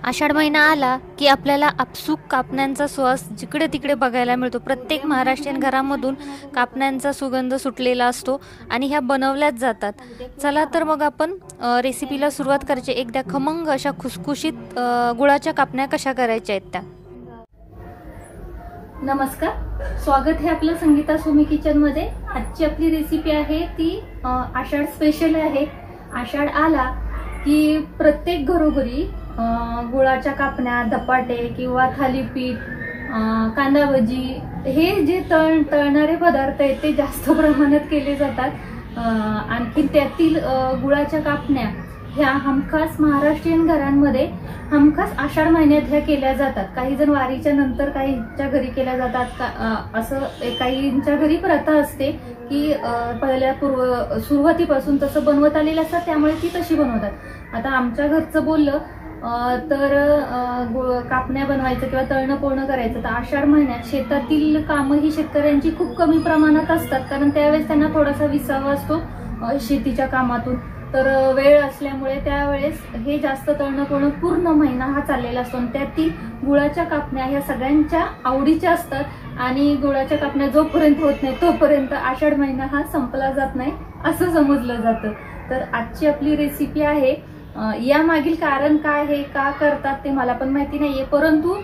आषाढ महिना आला की आपल्याला आपसूक कापण्यांचा सुवास जिकडे तिकडे बघायला मिळतो। प्रत्येक महाराष्ट्रीयन घरामधून कापण्यांचा सुगंध सुटलेला असतो आणि ह्या बनवल्याच जातात। चला तर मग आपण रेसिपीला सुरुवात करायची। एकदा खमंग अशा खुसखुशीत गुळाच्या कापण्या कशा करायच्या आहेत त्या। नमस्कार, स्वागत आहे आपलं संगीता सुमी किचन मध्ये। आजची आपली रेसिपी आहे ती आषाढ स्पेशल आहे। आषाढ आला की प्रत्येक घरोघरी गुळाच्या कापण्या, धपाटे किंवा थालीपीठ, कांदा भजी हे जे तळणारे पदार्थ आहेत ते जास्त प्रमाणात केले जातात। आणखी त्यातील गुळाच्या कापण्या ह्या हमखास महाराष्ट्रीयन घरांमध्ये हमखास आषाढ महिन्यात ह्या केल्या जातात। काही जण वारीच्या नंतर काहींच्या घरी केल्या जातात। असं काहींच्या घरी प्रथा असते की पहिल्या सुरुवातीपासून तसं बनवत आलेलं असतात, त्यामुळे ती तशी बनवतात। आता आमच्या घरचं बोललं तर कापण्या बनवायचं किंवा तळणं पोळणं करायचं तर आषाढ महिन्यात शेतातील कामं ही शेतकऱ्यांची खूप कमी प्रमाणात असतात, कारण त्यावेळेस त्यांना थोडासा विसावा असतो शेतीच्या कामातून। तर वेळ असल्यामुळे त्यावेळेस हे जास्त तळणं पोळणं पूर्ण महिना हा चाललेला असतो। त्यातील गुळाच्या कापण्या ह्या सगळ्यांच्या आवडीच्या असतात आणि गुळाच्या कापण्या जोपर्यंत होत नाही तोपर्यंत आषाढ महिना हा संपला जात नाही असं समजलं जातं। तर आजची आपली रेसिपी आहे, या मागील कारण काय आहे, का करतात ते मला पण माहिती नाहीये, परंतु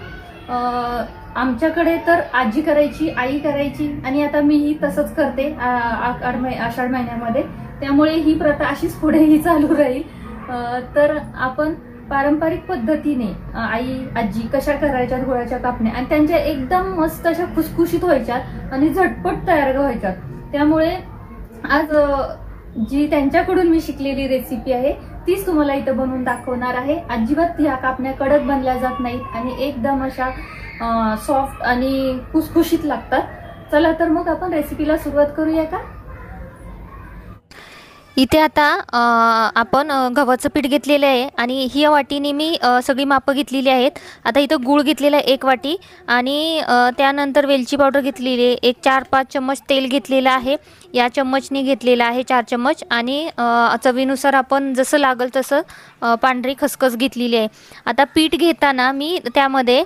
आमच्याकडे तर आजी करायची, आई करायची आणि आता मीही तसंच करते आषाढ महिन्यामध्ये। त्यामुळे ही प्रथा अशीच पुढेही चालू राहील। तर आपण पारंपरिक पद्धतीने आई आजी कशा करायच्या गुळाच्या कापण्या आणि त्यांच्या एकदम मस्त अशा खुसखुशीत व्हायच्यात आणि झटपट तयार व्हायच्यात। त्यामुळे आज जी त्यांच्याकडून मी शिकलेली रेसिपी आहे तीच तुम्हाला इथं बनवून दाखवणार आहे। अजिबात ह्या कापण्या कडक बनल्या जात नाहीत आणि एकदम अशा सॉफ्ट आणि खुसखुशीत लागतात। चला तर मग आपण रेसिपीला सुरुवात करूया का। इथे आता आपण गव्हाचं पीठ घेतलेलं आहे आणि ही वाटीने मी सगळी मापं घेतलेली आहेत। आता इथं गूळ घेतलेला आहे 1 वाटी आणि त्यानंतर वेलची पावडर घेतलेली आहे, एक 4-5 चम्मच तेल घेतलेलं आहे, या चम्मचनी घेतलेला आहे 4 चम्मच आणि चवीनुसार आपण जसं लागल तसं पांढरी खसखस घेतलेली आहे। आता पीठ घेताना मी त्यामध्ये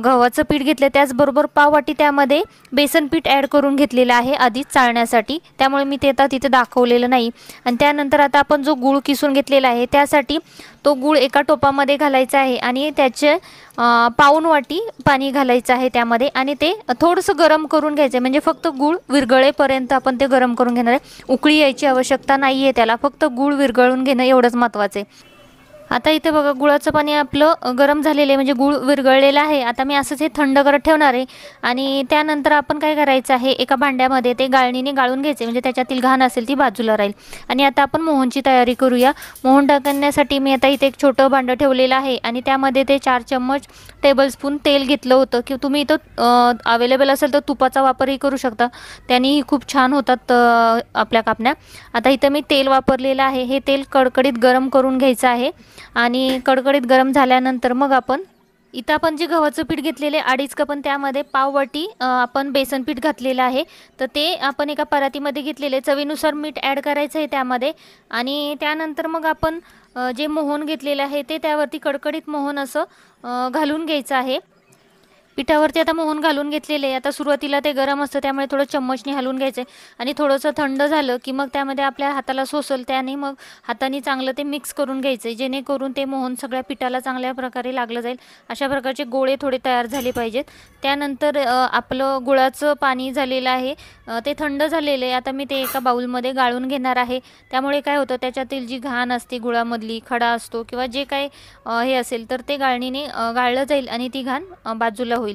गव्हाचं पीठ घेतलं, त्याचबरोबर पाव वाटी त्यामध्ये बेसन पीठ ॲड करून घेतलेलं आहे आधीच चाळण्यासाठी, त्यामुळे मी ते आता तिथे दाखवलेलं नाही। आणि त्यानंतर आता आपण जो गूळ किसून घेतलेला आहे त्यासाठी तो गूळ एका टोपामध्ये घालायचा आहे आणि त्याचे पाऊण वाटी पाणी घालायचं आहे त्यामध्ये आणि ते थोडंसं गरम करून घ्यायचं, म्हणजे फक्त गूळ विरघळेपर्यंत आपण ते गरम करून घेणार आहे। उकळी यायची आवश्यकता नाही आहे त्याला, फक्त गूळ विरघळून घेणं एवढंच महत्त्वाचं आहे। आता इथे बघा गुळाचं पाणी आपलं गरम झालेलं आहे, म्हणजे गूळ विरघळलेला आहे। आता मी असंच हे थंड करत ठेवणार आहे आणि त्यानंतर आपण काय करायचं आहे, एका भांड्यामध्ये ते गाळणीने गाळून घ्यायचे, म्हणजे त्याच्यातील घाण असेल ती बाजूला राहील। आणि आता आपण मोहनची तयारी करूया। मोहन टाकण्यासाठी मी आता इथे एक छोटं भांडं ठेवलेलं आहे आणि त्यामध्ये ते 4 चम्मच टेबलस्पून तेल घेतलं होतं, की तुम्ही इथं अवेलेबल असेल तर तुपाचा वापरही करू शकता, त्यानेही खूप छान होतात आपल्या कापण्या। आता इथं मी तेल वापरलेलं आहे, हे तेल कडकडीत गरम करून घ्यायचं आहे आणि कडकडीत गरम झाल्यानंतर मग आपण इथं आपण जे गव्हाचं पीठ घेतलेले 2.5 कप त्यामध्ये पाव वाटी आपण बेसन पीठ घातलेलं आहे, तर ते आपण एका परातीमध्ये घेतलेले। चवीनुसार मीठ ॲड करायचं आहे त्यामध्ये आणि त्यानंतर मग आपण जे मोहन घेतलेलं आहे ते त्यावरती कडकडीत मोहन असं घालून घ्यायचं आहे। पिठावरती आता मोहन घालून घेतलेले आहे। आता सुरुवातीला ते गरम असतं त्यामुळे थोडं चम्मचने हलवून घ्यायचं आणि थोडंसं थंड झालं की मग त्यामध्ये आपल्या हाताला सोसल, त्याने मग हाताने चांगलं ते मिक्स करून घ्यायचं, जेणेकरून ते मोहन सगळ्या पिठाला चांगल्या प्रकारे लागलं जाईल। अशा प्रकारचे गोळे थोडे तयार झाले पाहिजेत। त्यानंतर आपलं गुळाचं पाणी झालेलं आहे ते थंड झालेलं आहे। आता मी ते एका बाउलमध्ये गाळून घेणार आहे, त्यामुळे काय होतं त्याच्यातील जी घाण असते गुळामधली, खडा असतो किंवा जे काही हे असेल तर ते गाळणीने गाळलं जाईल आणि ती घाण बाजूला होईल।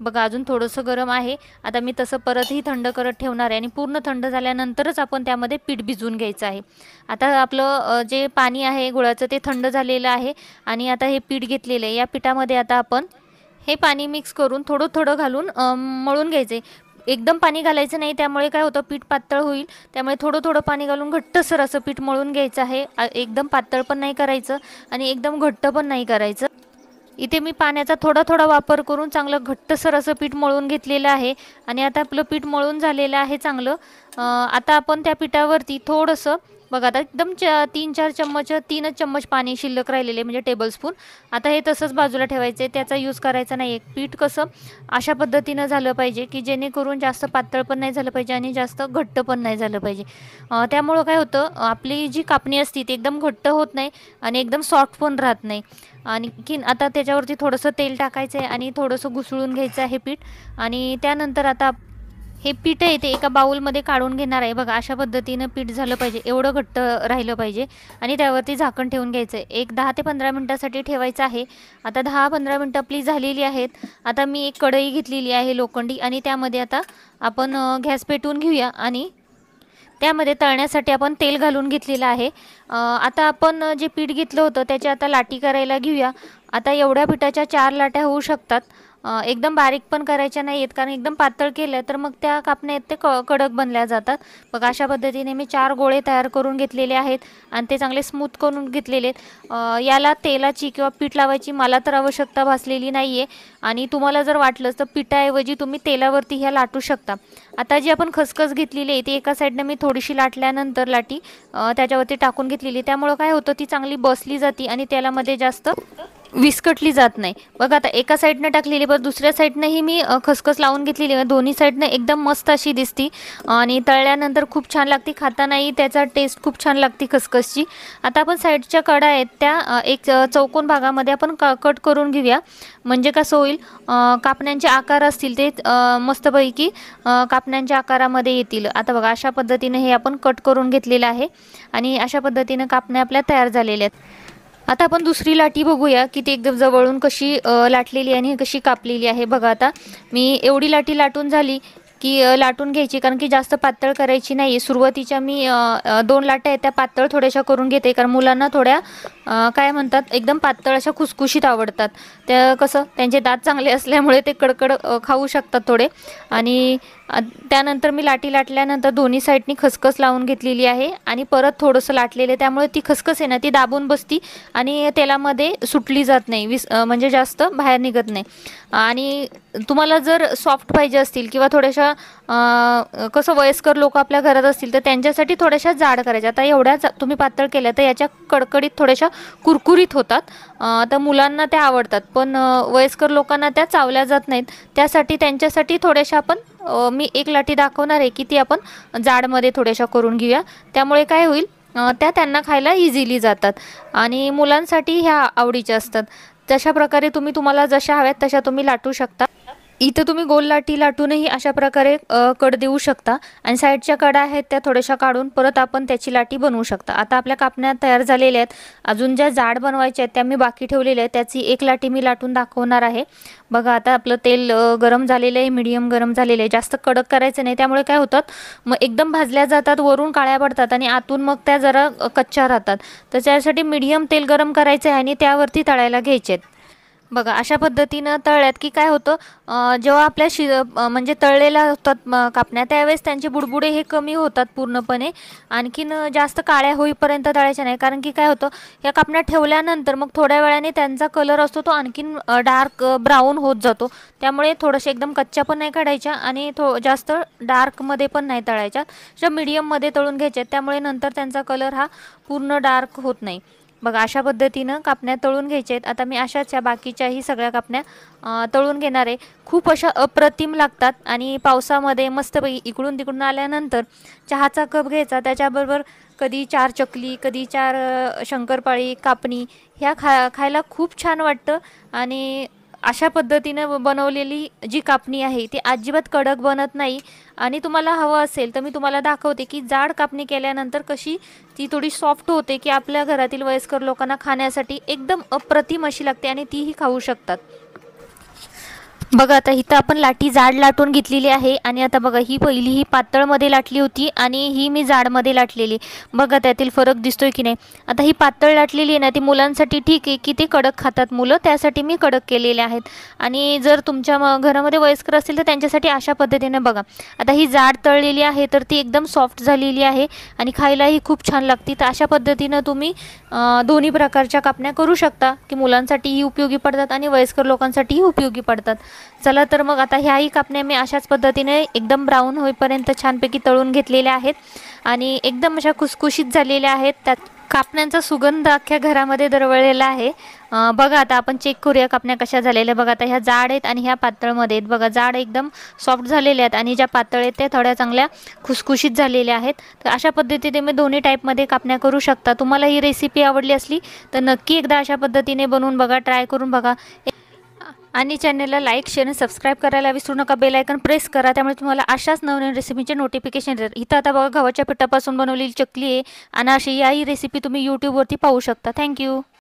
बघा अजून थोडंसं गरम आहे, आता मी तसं परतही थंड करत ठेवणार आहे आणि पूर्ण थंड झाल्यानंतरच आपण त्यामध्ये पीठ भिजवून घ्यायचं आहे। आता आपलं जे पाणी आहे गुळाचं ते थंड झालेलं आहे आणि आता हे पीठ घेतलेलं आहे, या पिठामध्ये आता आपण हे पाणी मिक्स करून थोडं थोडं घालून मळून घ्यायचे। एकदम पाणी घालायचं नाही, त्यामुळे काय होतं पीठ पातळ होईल, त्यामुळे थोडं थोडं पाणी घालून घट्टसर असं पीठ मळून घ्यायचं आहे। एकदम पातळ पण नाही करायचं आणि एकदम घट्ट पण नाही करायचं। इथे मी पाण्याचा थोडा थोडा वापर करून चांगलं घट्टसर असं पीठ मळून घेतलेलं आहे आणि आता आपलं पीठ मळून झालेलं आहे चांगलं। आता आपण त्या पिठावरती थोडंसं बघा आता एकदम 3-4 चम्मच, 3च चम्मच पाणी शिल्लक राहिलेले म्हणजे टेबलस्पून. आता हे तसंच बाजूला ठेवायचं आहे, त्याचा यूज करायचा नाही आहे. पीठ कसं अशा पद्धतीनं झालं पाहिजे की जेणेकरून जास्त पातळ पण नाही झालं पाहिजे आणि जास्त घट्ट पण नाही झालं पाहिजे. त्यामुळं काय होतं, आपली जी कापणी असते ती एकदम घट्ट होत नाही आणि एकदम सॉफ्ट पण राहत नाही. आणखीन आता त्याच्यावरती थोडंसं तेल टाकायचं आहे आणि थोडंसं घुसळून घ्यायचं आहे पीठ. आणि त्यानंतर आता हे पीठ आहे ते एका बाउलमध्ये काढून घेणार आहे. बघा अशा पद्धतीनं पीठ झालं पाहिजे, एवढं घट्ट राहिलं पाहिजे. आणि त्यावरती झाकण ठेवून घ्यायचं आहे. एक 10 ते 15 मिनटासाठी ठेवायचं आहे. आता 10-15 मिनटं आपली झालेली आहेत. आता मी एक कढई घेतलेली आहे लोखंडी आणि त्यामध्ये आता आपण गॅस पेटवून घेऊया आणि त्यामध्ये तळण्यासाठी आपण तेल घालून घेतलेलं आहे. आता आपण जे पीठ घेतलं होतं त्याच्या आता लाटी करायला घेऊया. आता एवढ्या पिठाच्या 4 लाट्या होऊ शकतात. एकदम बारीक पण करायच्या नाही आहेत, कारण एकदम पातळ केलं तर मग त्या कापण्या आहेत ते कडक बनल्या जातात. बघा अशा पद्धतीने मी 4 गोळे तयार करून घेतलेले आहेत आणि ते चांगले स्मूथ करून घेतलेले आहेत. याला तेलाची किंवा पीठ लावायची मला तर आवश्यकता भासलेली नाही आहे. आणि तुम्हाला जर वाटलंच तर पिठाऐवजी तुम्ही तेलावरती ह्या लाटू शकता. आता जी आपण खसखस घेतलेली आहे ती एका साईडनं मी थोडीशी लाटल्यानंतर त्याच्यावरती टाकून घेतलेली, त्यामुळं काय होतं ती चांगली बसली जाते आणि तेलामध्ये जास्त विस्कटली जात नाही. बघा आता एका साईडनं टाकलेली, पण दुसऱ्या साईडनंही मी खसखस लावून घेतलेली. दोन्ही साईडनं एकदम मस्त अशी दिसती आणि तळल्यानंतर खूप छान लागते. खातानाही त्याचा टेस्ट खूप छान लागते खसखसची. आता आपण साईडच्या कडा आहेत त्या एक चौकोन भागामध्ये आपण कट करून घेऊया, म्हणजे कसं होईल, कापण्यांचे आकार असतील ते मस्तपैकी कापण्यांच्या आकारामध्ये येतील. आता बघा अशा पद्धतीने हे आपण कट करून घेतलेलं आहे आणि अशा पद्धतीने कापण्या आपल्या तयार झालेल्या आहेत. आता आपण दुसरी लाटी बघूया की ती एकदम जवळून कशी लाटलेली आणि कशी कापलेली आहे. बघा आता मी एवढी लाटी लाटून झाली की लाटून घ्यायची, कारण की जास्त पातळ करायची नाही. सुरुवातीच्या मी 2 लाट्या आहेत त्या पातळ थोड्याशा करून घेते, कारण मुलांना थोड्या काय म्हणतात एकदम पातळ अशा खुसखुशीत आवडतात. त्या कसं त्यांचे दात चांगले असल्यामुळे ते कडकड खाऊ शकतात थोडे. आणि त्यानंतर मी लाटी लाटल्यानंतर दोन्ही साईडनी खसखस लावून घेतलेली आहे आणि परत थोडंसं लाटलेलं आहे, त्यामुळे ती खसखस आहे ना ती दाबून बसती आणि तेलामध्ये सुटली जात नाही, म्हणजे जास्त बाहेर निघत नाही. आणि तुम्हाला जर सॉफ्ट पाहिजे असतील किंवा थोड्याशा कसं वयस्कर लोक आपल्या घरात असतील तर त्यांच्यासाठी थोड्याशा जाड करायच्या. आता एवढ्या तुम्ही पातळ केल्या तर याच्या कडकडीत थोड्याशा कुरकुरीत होतात. तर मुलांना त्या आवडतात, पण वयस्कर लोकांना त्या चावल्या जात नाहीत. त्यासाठी त्यांच्यासाठी थोड्याशा आपण मी एक लाटी दाखवणार आहे की ती आपण जाडमध्ये थोड्याशा करून घेऊया. त्यामुळे काय होईल, त्या त्यांना खायला इझिली जातात आणि मुलांसाठी ह्या आवडीच्या असतात. तशा प्रकारे तुम्हाला जशा हव्यात तशा तुम्ही लाटू शकता. इथं तुम्ही गोल लाटी लाटूनही अशा प्रकारे कड देऊ शकता आणि साईडच्या कडा आहेत त्या थोड्याशा काढून परत आपण त्याची लाटी बनवू शकता. आता आपल्या कापण्या तयार झालेल्या आहेत. अजून ज्या जाड बनवायच्या आहेत त्या मी बाकी ठेवलेल्या आहेत, त्याची एक लाटी मी लाटून दाखवणार आहे. बघा आता आपलं तेल गरम झालेलं आहे, मीडियम गरम झालेलं आहे, जास्त कडक करायचं नाही. त्यामुळे काय होतात, मग एकदम भाजल्या जातात, वरून काळ्या पडतात आणि आतून मग त्या जरा कच्च्या राहतात. तर त्यासाठी मीडियम तेल गरम करायचं आहे आणि त्यावरती तळायला घ्यायचे आहेत. बघा अशा पद्धतीनं तळल्यात की काय होतं, जेव्हा आपल्या म्हणजे तळलेल्या होतात कापण्या त्यावेळेस त्यांचे बुडबुडे हे कमी होतात पूर्णपणे. आणखीन जास्त काळ्या होईपर्यंत तळायच्या नाही, कारण की काय होतं, या कापण्या ठेवल्यानंतर मग थोड्या वेळाने त्यांचा कलर असतो तो आणखीन डार्क ब्राऊन होत जातो. त्यामुळे थोडंसं एकदम कच्च्या पण नाही काढायच्या आणि जास्त डार्कमध्ये पण नाही तळायच्या, ज्या मीडियममध्ये तळून घ्यायच्या. त्यामुळे नंतर त्यांचा कलर हा पूर्ण डार्क होत नाही. बघा अशा पद्धतीनं कापण्या तळून घ्यायच्या आहेत. आता मी अशाच या बाकीच्याही सगळ्या कापण्या तळून घेणार आहे. खूप अशा अप्रतिम लागतात आणि पावसामध्ये मस्तपैकी इकडून तिकडून आल्यानंतर चहाचा कप घ्यायचा, त्याच्याबरोबर कधी 4 चकली, कधी 4 शंकरपाळी कापणी ह्या खायला खूप छान वाटतं. आणि अशा पद्धतीनं बनवलेली जी कापणी आहे ती अजिबात कडक बनत नाही. आणि तुम्हाला हवं असेल तर मी तुम्हाला दाखवते की जाड कापणी केल्यानंतर कशी ती थोडी सॉफ्ट होते, की आपल्या घरातील वयस्कर लोकांना खाण्यासाठी एकदम अप्रतिम अशी लागते आणि तीही खाऊ शकतात. बघा आता इथं आपण लाटी जाड लाटून घेतलेली आहे आणि आता बघा ही पहिली ही पातळमध्ये लाटली होती आणि ही मी जाडमध्ये लाटलेली. बघा त्यातील फरक दिसतोय की नाही. आता ही पातळ लाटलेली आहे ना ती मुलांसाठी ठीक आहे की ते कडक खातात मुलं, त्यासाठी मी कडक केलेले आहेत. आणि जर तुमच्या घरामध्ये वयस्कर असतील तर त्यांच्यासाठी अशा पद्धतीने बघा. आता ही जाड तळलेली आहे तर ती एकदम सॉफ्ट झालेली आहे आणि खायलाही खूप छान लागते. तर अशा पद्धतीनं तुम्ही दोन्ही प्रकारच्या कापण्या करू शकता की मुलांसाठीही उपयोगी पडतात आणि वयस्कर लोकांसाठीही उपयोगी पडतात. चला तर मग आता ह्याही कापण्या मी अशाच पद्धतीने एकदम ब्राऊन होईपर्यंत छानपैकी तळून घेतलेल्या आहेत आणि एकदम अशा खुसखुशीत झालेल्या आहेत. त्यात कापण्यांचा सुगंध अख्ख्या घरामध्ये दरवळलेला आहे. बघा आता आपण चेक करूया कापण्या कशा झालेल्या. बघा आता ह्या जाड आहेत आणि ह्या पातळमध्ये आहेत. बघा जाड एकदम सॉफ्ट झालेल्या आहेत आणि ज्या पातळ आहेत त्या थोड्या चांगल्या खुसखुशीत झालेल्या आहेत. तर अशा पद्धतीने मी दोन्ही टाईपमध्ये कापण्या करू शकता. तुम्हाला ही रेसिपी आवडली असली तर नक्की एकदा अशा पद्धतीने बनवून बघा, ट्राय करून बघा आणि चॅनलला लाईक, शेअर आणि सबस्क्राईब करायला विसरू नका. बेल आयकॉन प्रेस करा, त्यामुळे तुम्हाला अशाच नवनवीन रेसिपीचे नोटिफिकेशन येतात. इथं आता बघा गव्हाच्या पिठापासून बनवलेली चकली आहे आणि अशी याही रेसिपी तुम्ही यूट्यूबवरती पाहू शकता. थँक्यू.